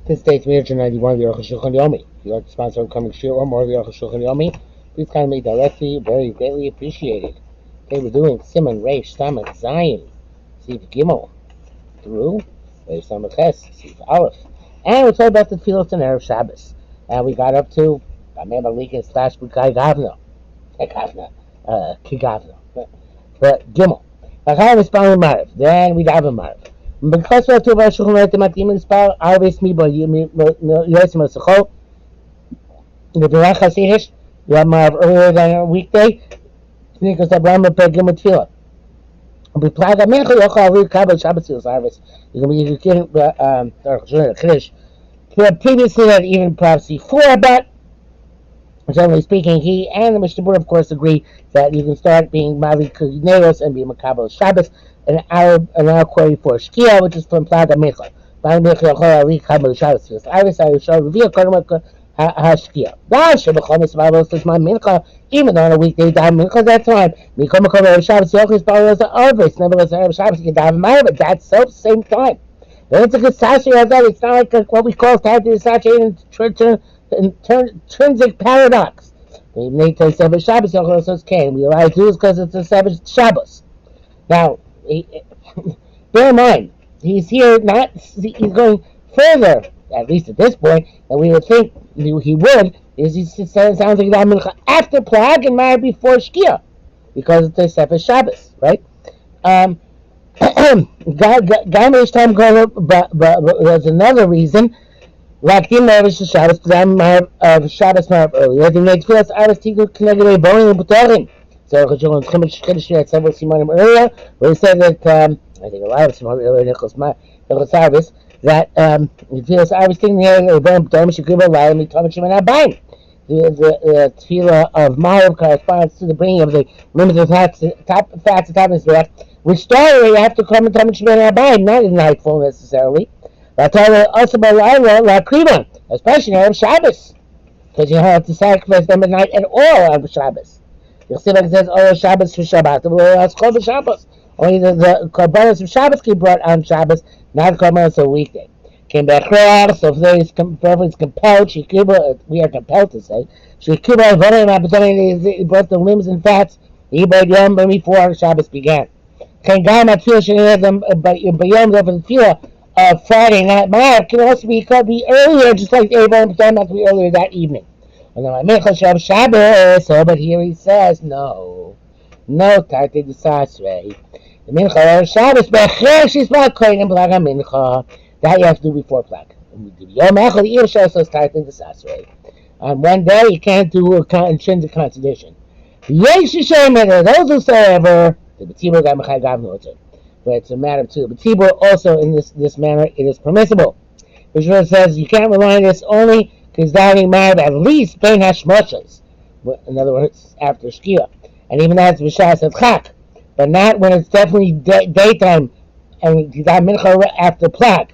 This dates me to 91 of the Arukh HaShulchan Yomi. If you'd like to sponsor upcoming shiur or more of the Arukh HaShulchan Yomi, please contact me directly. Very greatly appreciated. Okay, we're doing Simon Reish Samach Zion, Sif Gimel, through Reish Samach Ches, Sif Aleph. And we're talking about the Tfilos and Erev Shabbos. And we got up to Amem Alikin / Bukai Gavna. Kigavna. But Gimel. Achar Mispal Marv. Then we daven Marv. Because we have two of our shulchan right, the matim mispal arvis mibo yosim asachol. The derech hasidish we have Marv earlier than a weekday. Because Abraham pegim with tefillah. We plug a mincha yochal avi kabel Shabbos tefillas arvis. You can Kiddush. Previously had even prophecy for, but generally speaking, he and the Mishnah Berurah, of course, agree that you can start being Mavi Kugineros and be Makabel Shabbos an hour quarter before Shkia, which is from Plaga Micha. Plaga Micha Yochol Ali Kabel Shabbos. Because Iris I shall reveal Kodem HaShkia. Why should the Chomis Bible says my Mincha, even on a weekday, dive Mincha that time. Mikol Makol Shabbos Yochis Bible is the Arvis. Nevertheless, Erev Shabbos you can dive Maya, but that's the same time. And it's a good saturated of that. It's not like what we call saturated intrinsic paradox. We make the Sabbath Shabbos, says Cain. We allow to do this because it's a Sabbath Shabbos. Now, bear in mind, he's here he's going further, at least at this point, than we would think he would, is he sounds like that after Plag and Mar before Shkia, because it's a Sabbath Shabbos, right? Gamish time but there's another reason. Like the Mavish Shabbos, because Shabbos Marv earlier, the next feels Aris Tigu Knegre Boeing and Butorim. So Chachon Kiddush had several Simonim earlier, where he said that I think a lot of Simonim earlier, Nicholas Harvest, that he feels Aris Tigu Knegre Boeing and Butorim should give a lot of me Tomich and Abain. The tefillah of Marv corresponds to the bringing of the limited fats atop his back, which started after Korban Tamid Shemini Abayim, not in nightfall necessarily. Also by La Kriva, especially on Shabbos, because you have to sacrifice them at night and all on Shabbos. You'll see like it says, "Oh, Shabbos for Shabbat." It's called the Shabbos. Only the korbanos of Shabbos can be brought on Shabbos, not korbanos of a weekday. Came back so if there is compelled, we are compelled to say, she brought the limbs and fats, he brought Yom before Shabbos began. Can Gam Atfil Sheneh but Yom of the Tefillah of Friday night Marv can also be earlier, just like Abraham time not to be earlier that evening. And then I Shabbos, but here he says no Tarte de Sasre. The Mincha Shabbos Becher she's not Kohen Plaga Mincha. That you have to do before Plag. Yom Echad Irsha says Tarte de Sasre. On one day you can't do an intrinsic contradiction. Yesh Yishem those who say ever the B'tzibur Gamachai Gavnoter. But it's a matter to the B'tzibur also in this manner it is permissible. Bishra says you can't rely on this only because diving Marv at least Ben Hashmoshas. In other words, after Shkia. And even that's B'shas Chak. But not when it's definitely daytime and dive Mincha after Plag.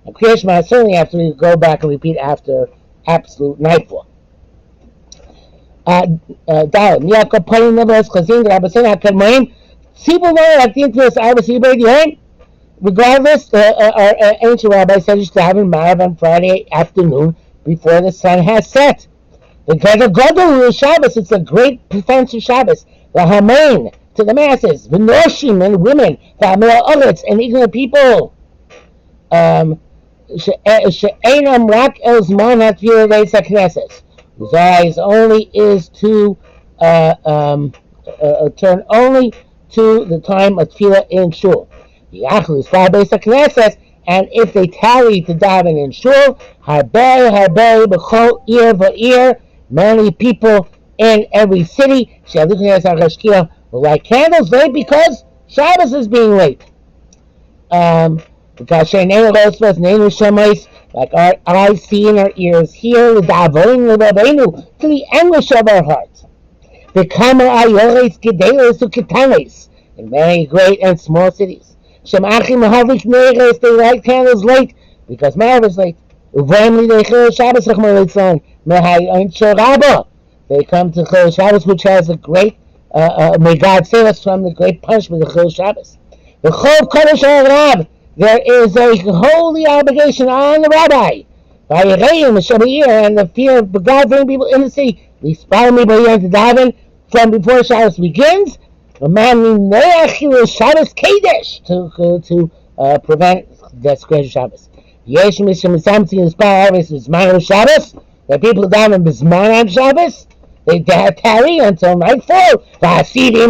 And Kriyash Ma certainly have to go back and repeat after absolute nightfall. Miyako Palim Neveles Chazin Rabbasin HaKadmoim Tzibur Lo like the interest I was here. Regardless, our ancient rabbi said you should have in Marv on Friday afternoon before the sun has set. The Gadol Shabbos, it's a great defense of Shabbos. The Hamain to the masses, the Noshim and women, the Amel Oretz and ignorant people. She'enam rak el zman hatfilah leis hakneses. Whose eyes only is to turn only to the time of tefillah in shul. Yachlu is beis hakneses, and if they tarry to daven in shul, harbei b'chol ir v'ir, many people in every city, she'aluchnes ha'chashkia will light candles late because Shabbos is being late. Because like our eyes see and our ears hear, to the anguish of our hearts. The Kama Ayores Gedelos to Kitanes in many great and small cities. Shemachim Mahavik Neres, they light candles late because Marv is late. Uvamli they Chil Shabbos Rachmar Litzlan Mehai Ein Shoraba. They come to Chil Shabbos, which has a great may God save us from the great punishment of Chil Shabbos. The Chov Kodesh Rab. There is a holy obligation on the rabbi And the fear of God bringing people in the city. We spy me by to daven from before Shabbos begins. A man Shabbos Kadesh to prevent desecration of Shabbos. Yesh Mishim something inspire Shabbos Bisman of Shabbos. The people daven Bisman on Shabbos. They tarry until nightfall. Eventually, they're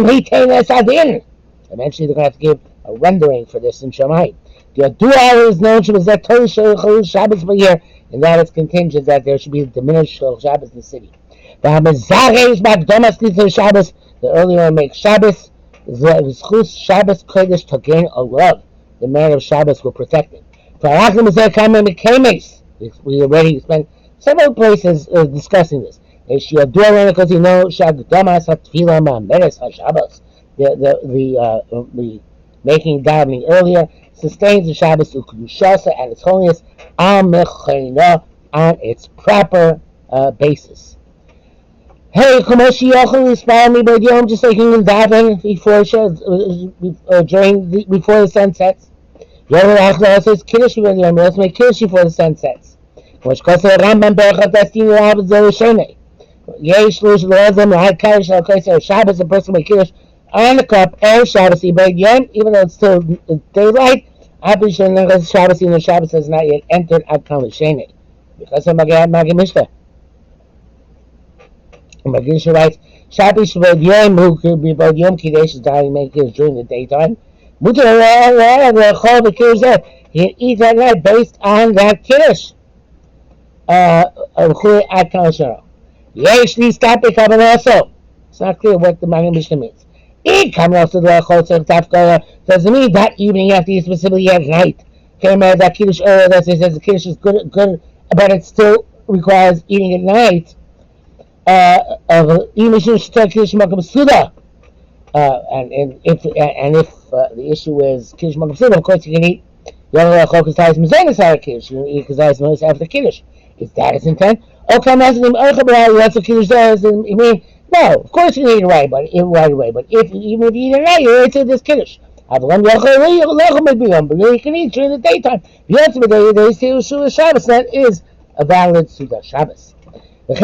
going to have to give a rendering for this in Shammai. The 2 hours known to that total Shabbos per year, and that is contingent that there should be a diminished Shabbos in the city. The earlier one makes Shabbos, Shabbos Kodesh to gain a love. The man of Shabbos will protect it. We already spent several places discussing this. The making davening earlier sustains the Shabbos Ukushasa and its holiness on its proper basis. Hey, Kumoshi Yochel inspire me by Yom, just like you can daven before the sun sets. Yom Achla says Kiddush by Yom. Let's make Kiddush before the sun sets. Which causes the Rambam Berachat Destiny Rabbis Zerishene. Yesh Lush Lozim Lahad Kaddish Al Kaiser Shabbos. A person make Kiddush on the cup and Shabbos by Yom, even though it's still daylight. Abishan Shabbos in the Shabbos has not yet entered Ad Kam Shene. Because of Magi Mishnah. Magisha writes, Shabbos Shabbat Yom, who could be about Yom Kiddush, is dying makers during the daytime. He can eat at night based on that Kiddush. It's not clear what the Maggid Mishnah means. Doesn't mean that evening you have to eat specifically at night. That Kiddush earlier that says the Kiddush is good, but it still requires eating at night. And if the issue is Kiddush Makam Suda, of course you can eat Kiddush. You can eat Kazayas after Kiddush. Is that his intent? Okay, I'm asking him, that's what Kiddush does. I mean, no, of course you can eat it right away. But even if you eat it right, you're into this Kiddush. But you can eat during the daytime. They say Shabbos, that is a valid Suda Shabbos. So it's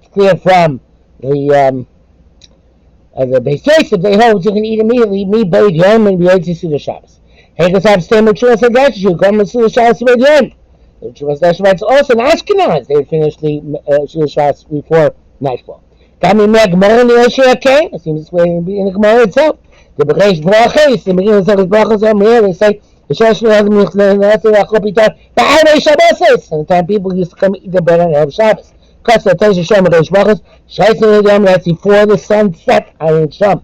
clear from the Beis Yosef they hold you can eat immediately me Beit Yom and be able to see the Shabbos. Hegel's have same ritual as that you come and see the Shabbos Beit Yom. The ritual as that also in Ashkenaz they finished the Shabbos before nightfall. It seems this way in the Gemara itself. The Bereish Brachos, the beginning of the Brachos are here. They say the Shabbos has and the time people used to come eat the bread and have Shabbos. Because the Tesh Hashem Bereish Brachos, that's before the sun set. Ayin Sham.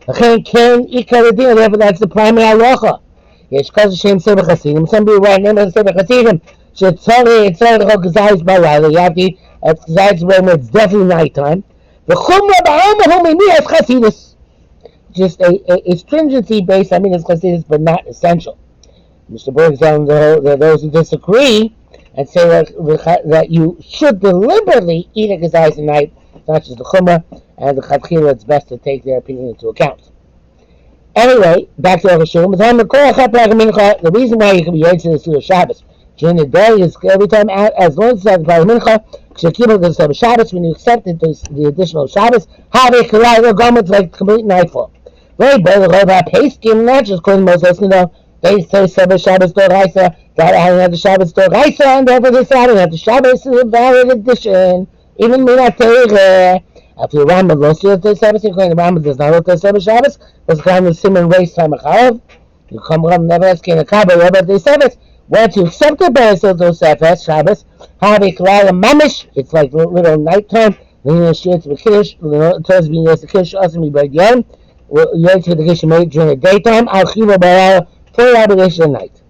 Therefore, that's the primary halacha. Yes, because Hashem Sefer Chasidim. Some people write name of Sefer Chasidim. It's only Kazayis Balayla. You have to eat at Kazayis when it's definitely nighttime. The Chumrah Ba'amahum Imi Chasidus. Just a stringency based on Minas Chasidus, but not essential. Mr. Berg's on those who disagree and say that you should deliberately eat a Kazayis at night, not just the Chumrah, and the Chadchila, it's best to take their opinion into account. Anyway, back to Arukh HaShulchan. The reason why you can be able to do Shabbos during the day is every time, as long as it's at the Mincha, Shabbos, when you accept the additional Shabbos, have a garment like complete nightfall. Very bold about Peskim, not just according to Moses, they say Shabbos Doraisa, that I have the Shabbos Doraisa, and therefore they say I don't have the Shabbos is a valid addition. Even Minatei, after the Rambam lost the Shabbos, according to the Rambam does not look at Shabbos, because kind of Simon race time of you come from never asking a Kabbalah, what about the Shabbos? Once you accept the benefits of those Shabbos, have a Kalala Mamish, it's like little nighttime, then you should the Kiddush, the Torah is being used to Kiddush, also be by the end. You're to the Kiddush made during the daytime, Al Chiva Barala, for the obligation at night.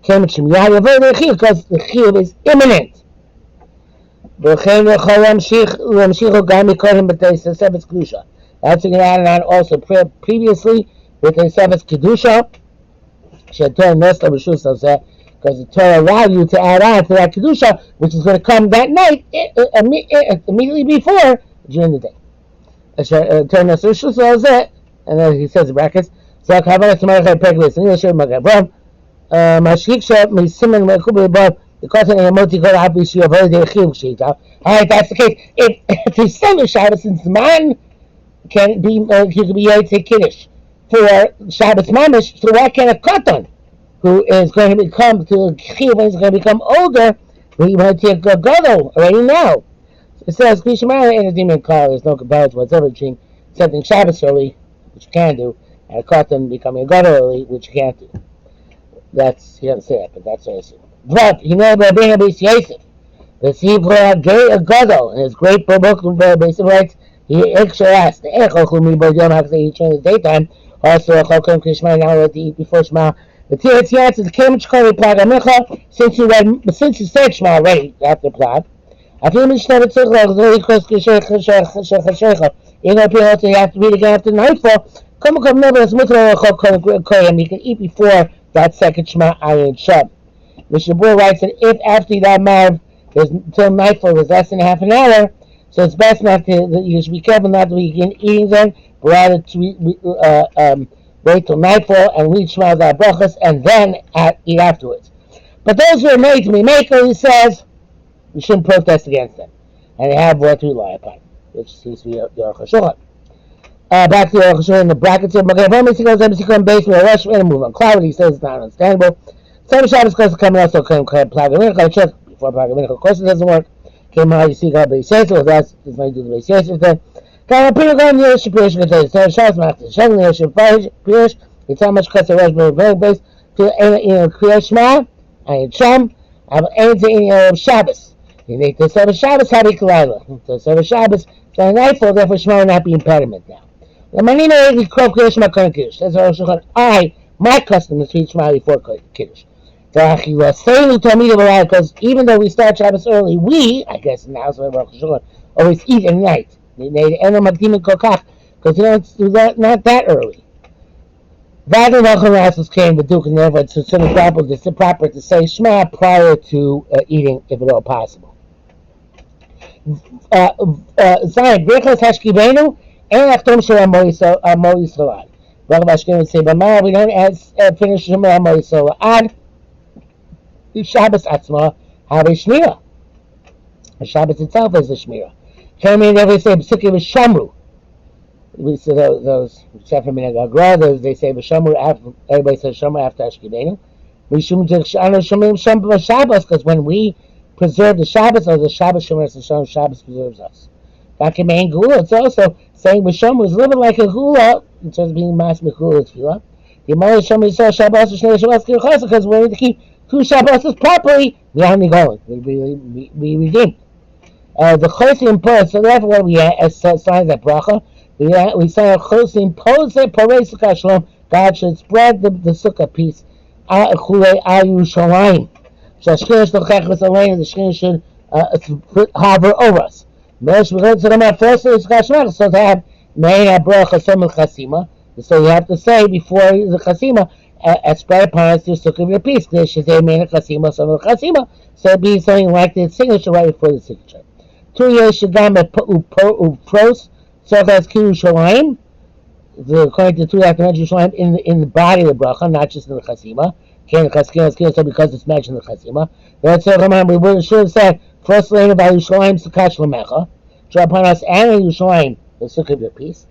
Because the Chiv is imminent. That's what you added on also previously with the Seves Kedusha. Because the Torah allowed you to add on to that Kedusha, which is going to come that night, immediately before, during the day. and then he says in brackets, so Kavana Samarka Peglis, and Yeshua Magabram, Mashiksa, Misiman Makubi above, the cotton and Moti Kol Happy of Holiday Chim Shita. Alright, that's the case. If he's still Shabbos, since man can be, he could be Yaitse Kiddush for Shabbos Mamish, so why can't a cotton who is going to become to Chiv when he's going to become older, he might take a gadol already now? It says Kishmara in a demon car, there's no comparison whatsoever between something Shabbos early, which you can do, and a cotton becoming a gadol early, which you can't do. That's, he doesn't say that, but that's what I assume. But, you know, Rabbi Abis Yosef, the Sivra Gay a gadol, and his great book, Basic Rights, he actually asked, the Echol Chumi Bodyon Hakse, he trained in the daytime, also Echol Kum Kishmara, now let to eat before Shema. The Tirtz answered, the Kemich Kori Plag Amicha, since you said Shema already after Plag, אפילו משתבת צריך לחזור לקרוס כשחשיכה. אם על פי רוצה you have to read again after nightfall, come never as mutter koyim, you can eat before that second Shema Ayin Shab. Mishabur writes that if after that Mav until nightfall was less than half an hour, so it's best not to, you should be careful not to begin eating then, but rather to wait till nightfall and read Shema Brachas and then eat afterwards. But those who are made to be maker, he says, we shouldn't protest against them. And they have what to rely upon, which seems to be Arukh HaShulchan. Back to Arukh HaShulchan in the brackets here. Based on a rush and move on cloud. He says it's not understandable. Some Shabbos close to coming also couldn't plug a minute. Check before plug a minute. Of course it doesn't work. Came out, you see God, but he says it. That's going to do the base Yosef then. Got a pretty good near Shapirish. Can tell you, so Shabbos Master. Shabbos near Shapirish. It's how much cuts the rush, but very base. To Kriyash Shema, and Sham, I'm anything Shabbos. You need to serve a Shabbos, Habi Kalayla. To serve a Shabbos, so nightfall, therefore Shema will not be impediment now. The Manina is Krov Kiddush, my current Kiddush. That's Arukh HaShulchan. My custom is to eat Shema before Kiddush. He was saying to me because even though we start Shabbos early, we, I guess in the house of Arukh HaShulchan, always eat at night. They end up Makdim and Kokach, because you don't do that, not that early. That and Achim came with Duke and therefore it's proper to say Shema prior to eating, if at all possible. Zion, Birchas Hashkivenu, and Achtom Shel Amo Yisrael. Rabbi Ashken would say, "B'mar we don't finish Shema Amo Yisrael ad Shabbos Atzma have a Shmira. The Shabbos itself is a Shmira. Can't mean every say B'sukim V'Shamru. We say those except for Minhag HaGra, they say V'Shamru after everybody says Shema after Hashkivenu. We shouldn't Shomim Shema Shabbos because when we preserve the Shabbos, or the Shabbos Shomer, the Shabbos preserves us. Vakimain Gula, it's also saying B'Shomer is a little bit like a Gula, in terms of being Mas Mechula Tefillah. The Amar Shomer is Shabbos, Shnei Shabbos Kirchasa, because we're going to keep two Shabbos properly, we redeemed. The Chosim Pos, so therefore what we sign that bracha, we say a Chosim Pos, Parei Sukkah Shalom, God should spread the Sukkah peace, Chulei Ayu Shalayim. So Shkinish L'chechus Alein, the Shkinish should hover over us. Mesh V'chot Tzadamah first is Kashmach, so to have Mein HaBrocha Som Chasima, so you have to say before the Chasima, spread upon us the Sukkah of your peace. There should say Mein HaChasima Som Chasima, so it'd be something like the signature right before the signature. 2 years Shagam Upros, Sochas Kiru Shalayim, according to the two documentary Shalayim, in the body of the bracha, not just in the Chasima. So because it's mentioned in the Chasima. That's we would should have said first lane of Yerushalayim Sukkah Shlomecha, draw upon us and in Yerushalayim the Sukkah of your peace.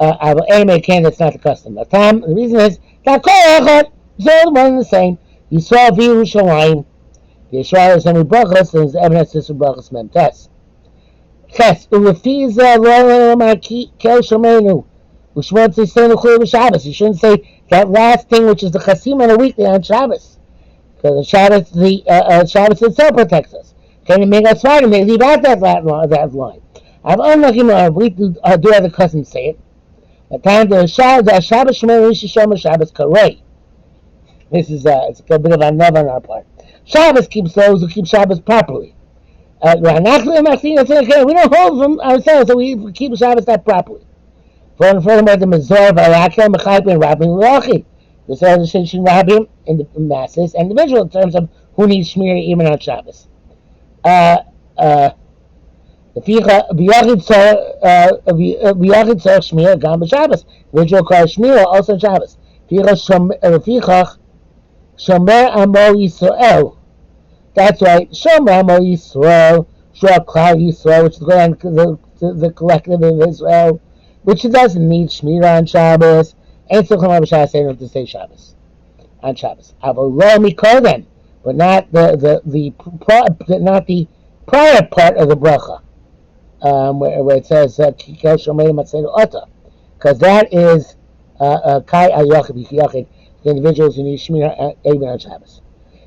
Anyway, that's not the custom. The reason is that it's all one and the same. You saw Yerushalayim. The Yisrael is only brachas, and the evidence is for brachas memtes. Ches ulefiza lo ma'ki kel shomenu. You shouldn't say that last thing, which is the Chasim on a weekday on Shabbos, because the Shabbos itself protects us. Can you make us fine? They leave out that line. I'm unlucky. We do have the cousins say it. The time the Shabbos Shemel Rishi Shomer Shabbos Karei. This is it's a bit of a nub on our part. Shabbos keeps those who keep Shabbos properly. We don't hold them ourselves, so we keep Shabbos not properly. Furthermore, the Mizor, Varakel, Mechayim, and Rabbim, L'Achim. This is the distinction Rabbim in the masses and individual in terms of who needs Shmiri even on Shabbos. The V'yachid tzarech shmira gam b'Shabbos. Individual requires shmira also on Shabbos. V'yichach shomer amo Yisrael. That's right, shomer amo Yisrael. Shua Klal Yisrael, which is the collective of Israel, which doesn't need shmira on Shabbos. Ain't so come on Shabbos. They don't have to say Shabbos on Shabbos. Avolo mikoden, but not the prior part of the bracha, where it says kikel shomei matzenu ota, because that is kai ayachid yachid, the individuals who need shmira even on Shabbos.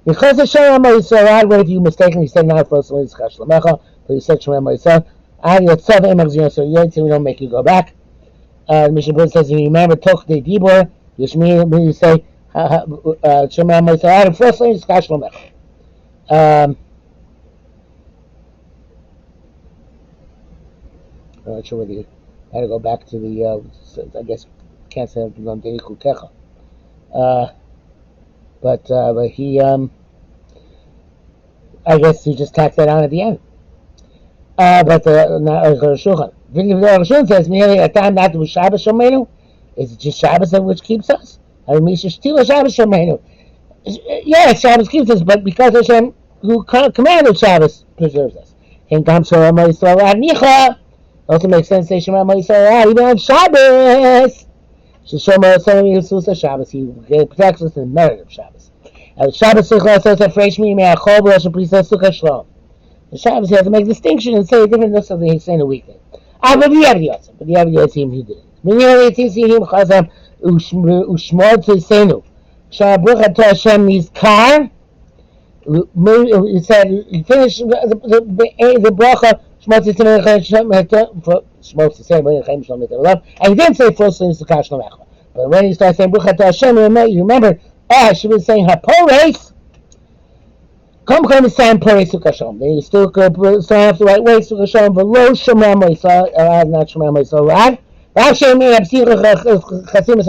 Because the Shem Yisrael, what if you mistakenly said not for so it's kash lamecha, but you said Shem Yisrael, ad yotzav emach so we don't make you go back. The Mishnah Berurah says, you remember Toch de Dibor, Yishmi, when you say Shema Moisei, firstly, it's Kash Lomech. I'm not sure whether you had to go back to the, I guess, can't say it on Dei Kukecha. But he, I guess he just tacked that on at the end. But Arukh HaShulchan. The Arukh HaShulchan says, "Merely a time not to be Shabbos Shomenu. Is it just Shabbos which keeps us? I mean, still Shabbos Shomenu. Yes, Shabbos keeps us, but because Hashem, who commanded Shabbos, preserves us. And Gam Shema Yisrael Nicha also makes sense. Say Shema Yisrael even on Shabbos. Shema Yisrael Shabbos. He protects us in the merit of Shabbos. Shabbos Sukkah says that fresh me me'achol b'Rosh Priestess Sukkah Shalom. The Shabbos, you have to make a distinction and say a different notion than he's saying a weekday. But the Yavdi he did it. Minyan Yitzim Chazam Ushmod Tzenu. Shabruch to Hashem Nizkar. He said he finished the bracha Shmod Tzenu Shmod Tzenu, and he didn't say first thing Sukkah Shalom. But when he started saying Bruch to Hashem, you remember, she was saying Hapores. Come stand Puri Sukkah Shalom. Then you still have the right way Sukkah Shalom, but low Shema Moisei, not Shema Moisei, Rad. Rav Shemi Absir Chasim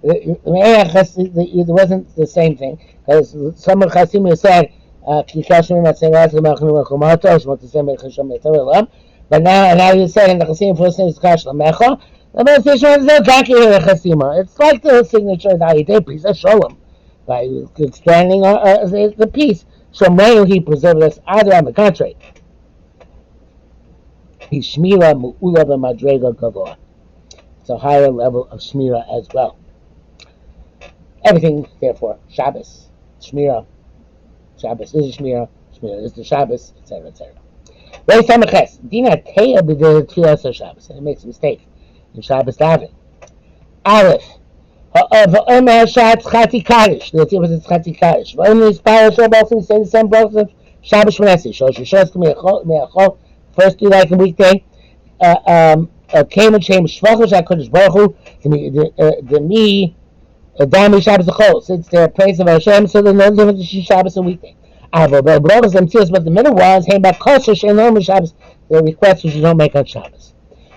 it wasn't the same thing, because some of Chasim said Kikashim Matzei Machnu Machumato Shmot Tzem Chasham Yetavelam, but now you said in the Chasim first name is Kash Lamecha. The Messiah is no Kaki Chasima. It's like the signature of the Ayidei Pisa Shalom. By expanding the peace. So may he preserve us either on the contrary. He's Shmira Mu'ula Madrega Gavoa. It's a higher level of Shmira as well. Everything, therefore, Shabbos, Shmira, Shabbos is a Shmira, Shmira is the Shabbos, etc., etc. Very Samaches, Dina Teya B'Dei Tfilas Shabbos, and it makes a mistake in Shabbos Daven. Aleph. V'omer Shat Chati Kaddish. Let's see what it's Chati Kaddish. V'omer Yispar Shabbos and say the same brachos of Shabbos Shmonesi. Shosh Yishos Me'achol. First do like a weekday. Came and Shem Shvachos HaKadosh Baruch Hu. The me Dami Shabbos Achol. Since they're praise of Hashem, so there's no difference between Shabbos and weekday. But the brachos themselves, but the middle was hey about kosher Shalom Shabbos. The request which you don't make on Shabbos.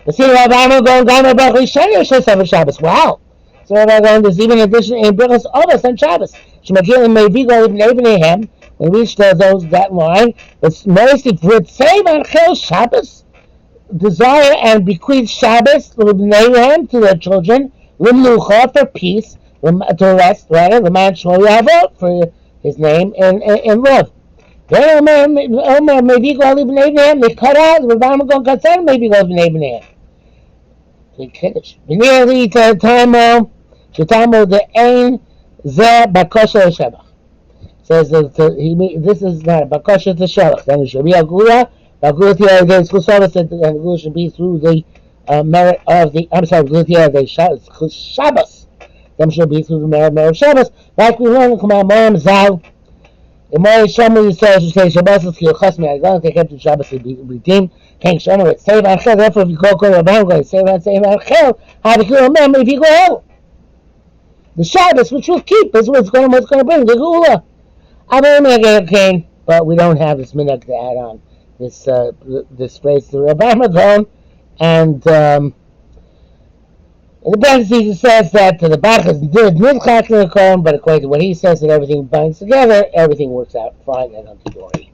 But see, Rabbi Amo going Gama Baruch Yishani Yishos Shabbos. Wow. So Rabbi going, there's even addition in brachos of us on Shabbos. Shemagil may be going to Abraham. We reached that line. But mostly for save on Chel Shabbos, desire and bequeath Shabbos to Abraham to their children, Limlucha for peace, to rest, rather, the man Shmoyavo for his name and love. Omer may be going to Abraham. They cut out. Rabbi going to cut maybe going to Abraham. Kiddush. Nearly to Tamo the Ein Ze Bakosha Shebach. Says this is not Bakosha to Shebach. Then it should be Agula. Agula Tia School Service, and Agula should be through the merit of the. I'm sorry, Agula Tia Shabbos. Then should be through the merit of Shabbos. Like we learn in Kumar Moram Zal. The more Shamu says, you say Shabbos is Kiyachosmi. I don't think to Shabbos to be redeemed. King Shamu, it's save on Chel. Therefore, if you go Rabban, go save on Chel. How do you remember if you go hell? The Shabbos, which will keep, is what's going to bring the Gula. I mean, again, but we don't have this minute to add on this phrase to Rabban Magon, and in the parentheses it says that the Bachas did Nidchak in the Kohen, but according to what he says that everything binds together, everything works out fine and hunky-dory.